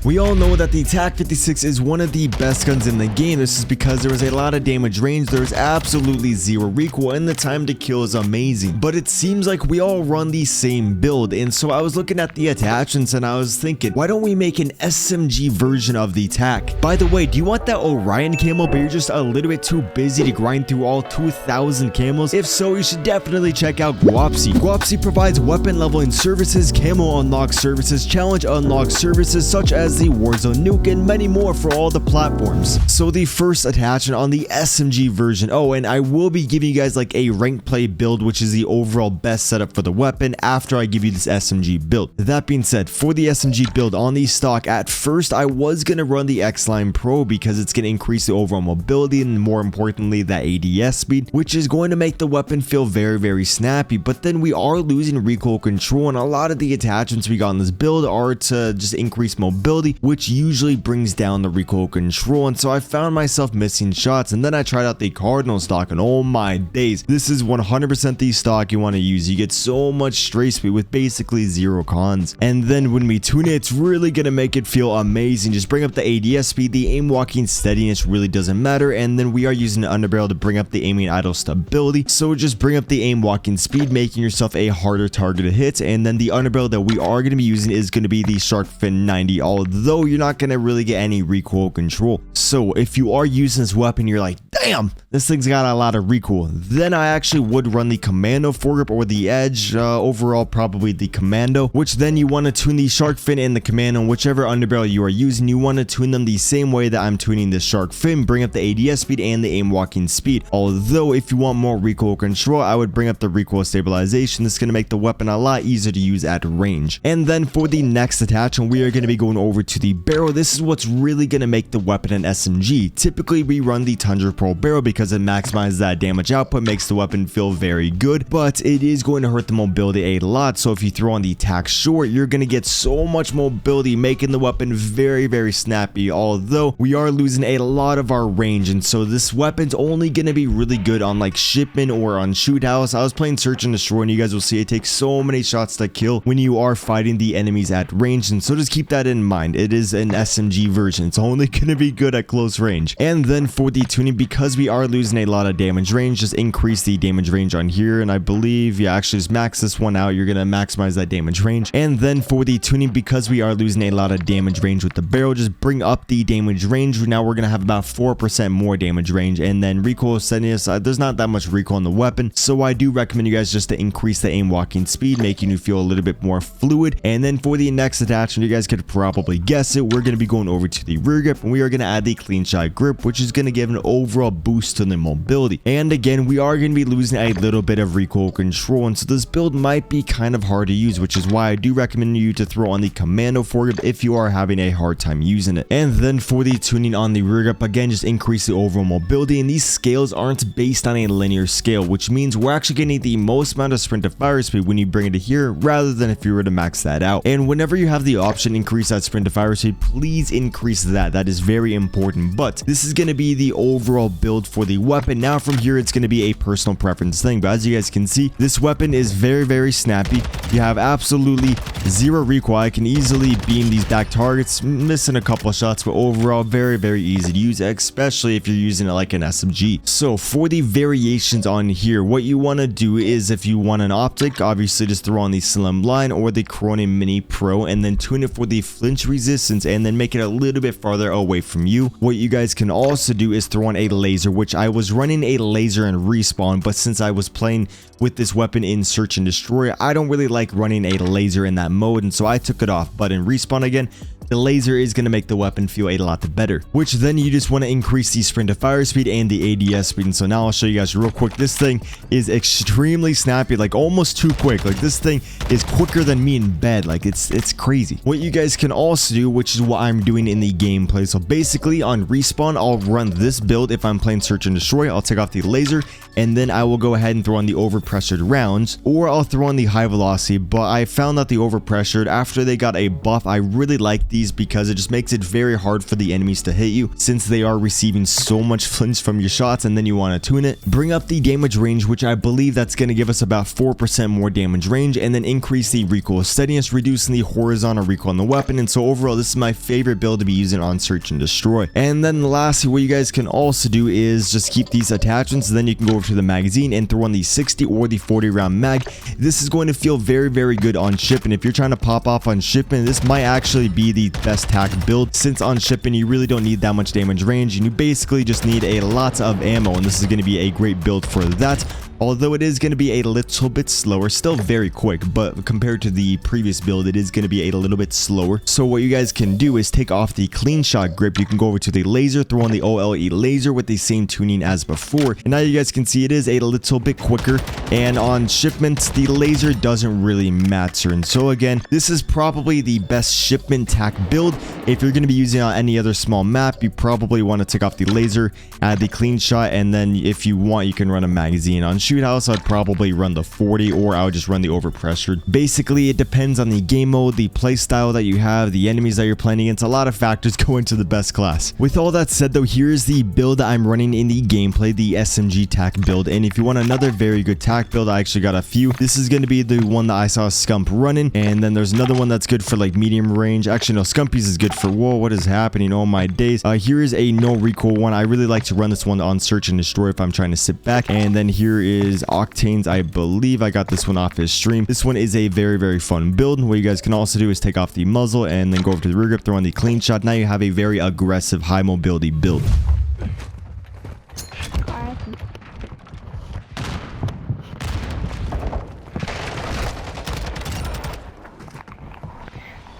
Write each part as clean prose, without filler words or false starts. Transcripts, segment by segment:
We all know that the TAQ 56 is one of the best guns in the game. This is because there is a lot of damage range, there's absolutely zero recoil, and the time to kill is amazing. But it seems like we all run the same build, and so I was looking at the attachments and I was thinking, why don't we make an SMG version of the TAQ? By the way, do you want that Orion camo but you're just a little bit too busy to grind through all 2,000 camos? If so, you should definitely check out Guapci. Guapci provides weapon leveling services, camo unlock services, challenge unlock services such as the Warzone Nuke, and many more for all the platforms. So the first attachment on the SMG version, oh, and I will be giving you guys like a rank play build, which is the overall best setup for the weapon after I give you this SMG build. That being said, for the SMG build on the stock, at first I was going to run the X-Line Pro because it's going to increase the overall mobility and more importantly that ADS speed, which is going to make the weapon feel very snappy. But then we are losing recoil control, and a lot of the attachments we got on this build are to just increase mobility, which usually brings down the recoil control. And so I found myself missing shots, and then I tried out the Cardinal stock, and oh my days, this is 100% the stock you want to use. You get so much stray speed with basically zero cons, and then when we tune it, it's really gonna make it feel amazing. Just bring up the ADS speed, the aim walking steadiness really doesn't matter, and then we are using the underbarrel to bring up the aiming idle stability, so just bring up the aim walking speed, making yourself a harder target to hit. And then the underbarrel that we are going to be using is going to be the Shark Fin 90, although you're not going to really get any recoil control. So if you are using this weapon, you're like, damn, this thing's got a lot of recoil, then I actually would run the Commando foregrip or the Edge, overall probably the Commando, which then you want to tune the Shark Fin and the Commando, whichever underbarrel you are using, you want to tune them the same way that I'm tuning the Shark Fin, bring up the ADS speed and the aim walking speed. Although if you want more recoil control, I would bring up the recoil stabilization. This is going to make the weapon a lot easier to use at range. And then for the next attachment, we are going to be going over to the barrel. This is what's really going to make the weapon an SMG. Typically we run the Tundra Pro barrel because it maximizes that damage output, makes the weapon feel very good, but it is going to hurt the mobility a lot. So if you throw on the TAQ short, you're going to get so much mobility, making the weapon very snappy, although we are losing a lot of our range. And so this weapon's only going to be really good on like shipment or on shoot house. I was playing search and destroy, and you guys will see it takes so many shots to kill when you are fighting the enemies at range, and so just keep that in mind. It is an SMG version, it's only going to be good at close range. And then for the tuning, because we are losing a lot of damage range, just increase the damage range on here, and I believe actually just max this one out. You're going to maximize that damage range. And then for the tuning, because we are losing a lot of damage range with the barrel, just bring up the damage range. Now we're going to have about 4% more damage range. And then recoil steadiness, there's not that much recoil on the weapon, so I do recommend you guys just to increase the aim walking speed, making you feel a little bit more fluid. And then for the next attachment, you guys could probably guess it, we're going to be going over to the rear grip, and we are going to add the clean shot grip, which is going to give an overall boost to the mobility. And again, we are going to be losing a little bit of recoil control, and so this build might be kind of hard to use, which is why I do recommend you to throw on the Commando foregrip if you are having a hard time using it. And then for the tuning on the rear grip, again, just increase the overall mobility, and these scales aren't based on a linear scale, which means we're actually getting the most amount of sprint to fire speed when you bring it to here rather than if you were to max that out. And whenever you have the option increase that sprint to fire speed, please increase that. That is very important. But this is going to be the overall build for the weapon. Now from here, it's going to be a personal preference thing, but as you guys can see, this weapon is very snappy. You have absolutely zero recoil. I can easily beam these back targets, missing a couple of shots, but overall very easy to use, especially if you're using it like an SMG. So for the variations on here, what you want to do is, if you want an optic, obviously just throw on the Slim Line or the Corona Mini Pro, and then tune it for the flinch resistance, and then make it a little bit farther away from you. What you guys can also do is throw on a laser, which I was running a laser in respawn, but since I was playing with this weapon in search and destroy, I don't really like running a laser in that mode, and so I took it off. But in respawn again, the laser is going to make the weapon feel a lot better, which then you just want to increase the sprint to fire speed and the ADS speed. And so now I'll show you guys real quick. This thing is extremely snappy, like almost too quick. Like this thing is quicker than me in bed. Like it's crazy. What you guys can also do, which is what I'm doing in the gameplay. So basically on respawn, I'll run this build. If I'm playing search and destroy, I'll take off the laser, and then I will go ahead and throw on the overpressured rounds, or I'll throw on the high velocity. But I found that the overpressured, after they got a buff, I really like these because it just makes it very hard for the enemies to hit you since they are receiving so much flinch from your shots, and then you want to tune it. Bring up the damage range, which I believe that's going to give us about 4% more damage range, and then increase the recoil steadiness, reducing the horizontal recoil on the weapon. And so overall, this is my favorite build to be using on Search and Destroy. And then lastly, what you guys can also do is just keep these attachments, and then you can go over to the magazine and throw on the 60 or the 40 round mag. This is going to feel very, very good on ship, and if you're trying to pop off on shipment, this might actually be the best TAQ build, since on shipment you really don't need that much damage range, and you basically just need a lot of ammo, and this is going to be a great build for that. Although it is going to be a little bit slower, still very quick, but compared to the previous build, it is going to be a little bit slower. So what you guys can do is take off the clean shot grip. You can go over to the laser, throw on the OLE laser with the same tuning as before. And now you guys can see it is a little bit quicker. And on shipments, the laser doesn't really matter. And so again, this is probably the best shipment TAQ build. If you're going to be using on any other small map, you probably want to take off the laser, add the clean shot, and then if you want, you can run a magazine. On shoot house, I'd probably run the 40, or I would just run the overpressured. Basically, it depends on the game mode, the play style that you have, the enemies that you're playing against. A lot of factors go into the best class. With all that said though, here's the build that I'm running in the gameplay, the SMG TAQ build. And if you want another very good TAQ build, I actually got a few. This is going to be the one that I saw Scump running, and then there's another one that's good for like medium range. Actually no, Scumpy's is good for, whoa, what is happening? Oh my days. Here is a no recoil one. I really like to run this one on Search and Destroy if I'm trying to sit back. And then here is Octane's. I believe I got this one off his stream. This one is a very, very fun build. What you guys can also do is take off the muzzle and then go over to the rear grip, throw on the clean shot. Now you have a very aggressive, high mobility build.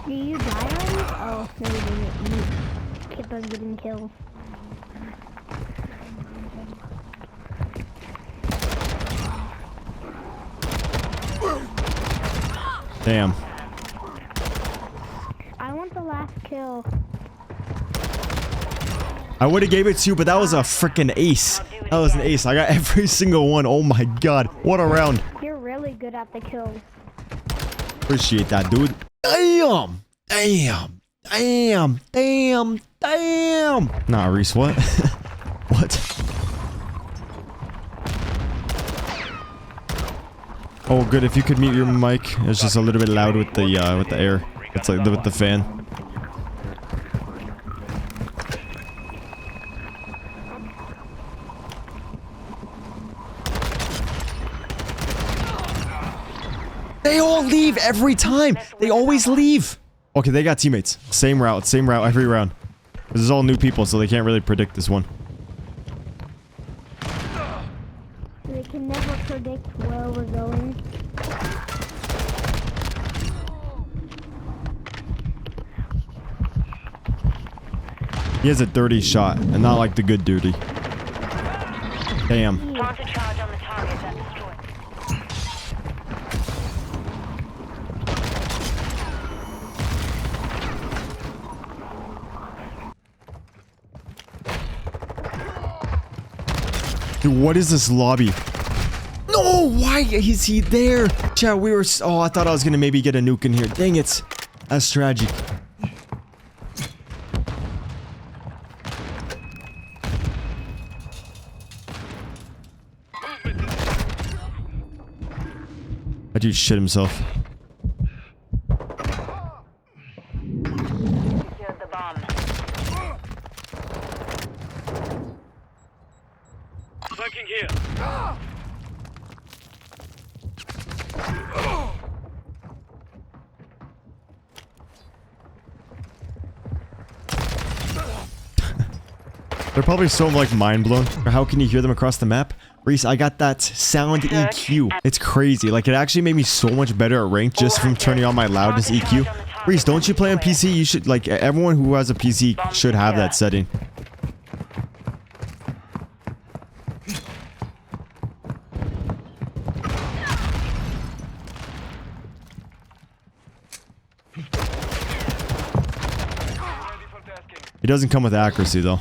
Do you die on this? Oh, no, you didn't. You keep on getting killed. Damn. I want the last kill. I would have gave it to you, but that was a freaking ace. That was an ace. I got every single one. Oh my god. What a round. You're really good at the kills. Appreciate that, dude. Damn. Damn. Damn. Damn. Damn. Nah, Reese, what? What? Oh, good. If you could mute your mic, it's just a little bit loud with the air. It's like with the fan. They all leave every time. They always leave. Okay, they got teammates. Same route every round. This is all new people, so they can't really predict this one. They can never predict where we're going. He has a dirty shot, and not like the good dirty. Damn. Plant a charge on the target and destroy it. Dude, what is this lobby? No, why is he there? Chat, we were... Oh, I thought I was gonna maybe get a nuke in here. Dang it. That's tragic. That dude shit himself. Secured the bomb. Flanking here. They're probably so like mind blown. How can you hear them across the map? Reese, I got that sound EQ. It's crazy. Like, it actually made me so much better at rank just from turning on my loudness EQ. Reese, don't you play on PC? You should, like, everyone who has a PC should have that setting. It doesn't come with accuracy, though.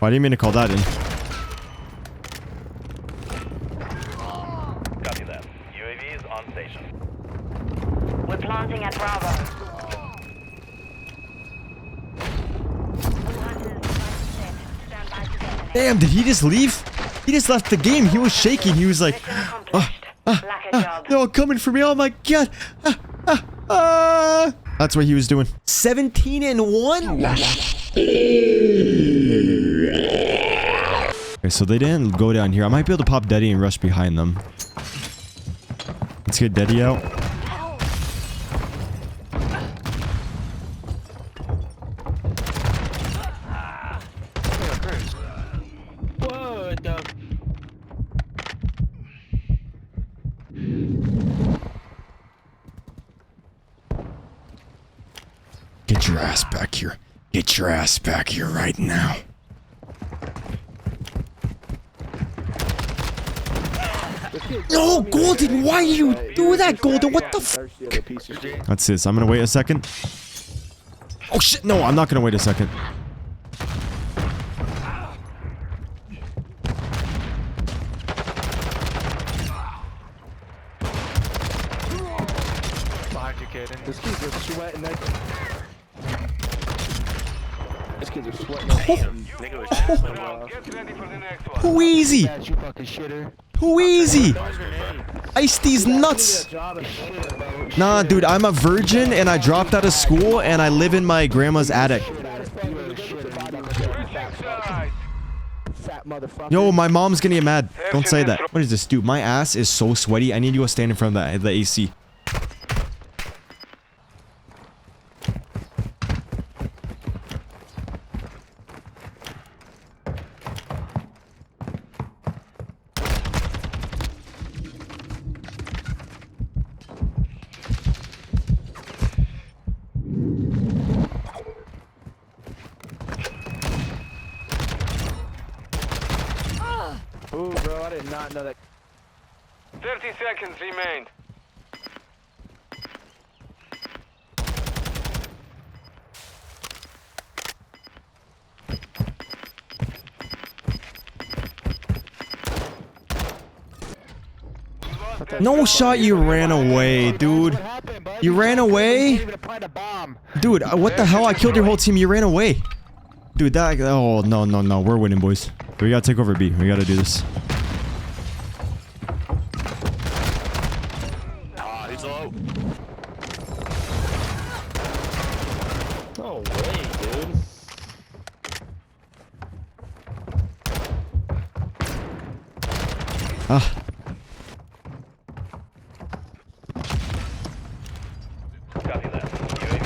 I didn't mean to call that in. Copy that. UAV is on station. Planting at Bravo. Stand by to detonate. Damn, did he just leave? He just left the game. He was shaking. He was like, Mission accomplished. Lack a job. they're all coming for me. Oh my god. That's what he was doing. 17-1? Okay, so they didn't go down here. I might be able to pop Daddy and rush behind them. Let's get Daddy out. What the? Get your ass back here. Get your ass back here right now. No, Golden, why you do that, Golden? What the f? That's this. I'm gonna wait a second. Oh shit, no, I'm not gonna wait a second. This kid's are sweating. This kid's are sweating. Get ready for the next one. Who easy? You fucking shitter. Who easy? Ice these nuts. Nah, dude, I'm a virgin and I dropped out of school and I live in my grandma's attic. Yo, my mom's gonna get mad. Don't say that. What is this, dude? My ass is so sweaty. I need to go stand in front of the AC. Ooh, bro, I did not know that. 30 seconds remain. No shot, you ran away, dude. You ran away? Dude, what the hell? I killed your whole team. You ran away. Dude, that... Oh, no, no, no. We're winning, boys. We gotta take over B. We gotta do this. Ah, he's low. No way, dude. Ah. Copy that. UAV is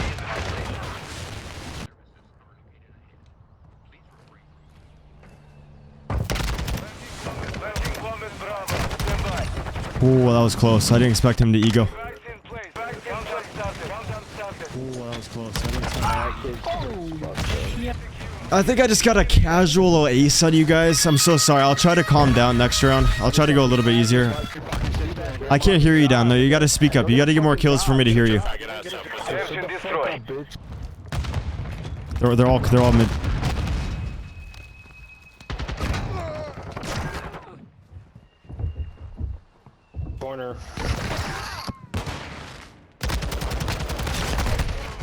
in operation. Planting bomb at Bravo. Stand by. Oh, that was close. I didn't expect him to ego. Bags in place. Bags in place. Countdown started. Oh, that was close. I think I just got a casual little ace on you guys. I'm so sorry. I'll try to calm down next round. I'll try to go a little bit easier. I can't hear you down there. You gotta speak up. You gotta get more kills for me to hear you. Search and destroy. They're all mid. Corner.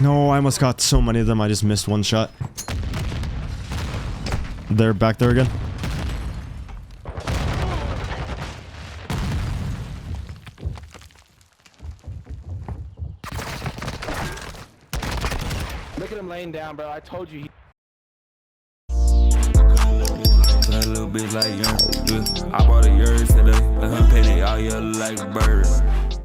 No, I almost got so many of them. I just missed one shot. They're back there again. Look at him laying down, bro. I told you. That little bitch like young. I bought a yard, said let her pay it all yellow like a bird.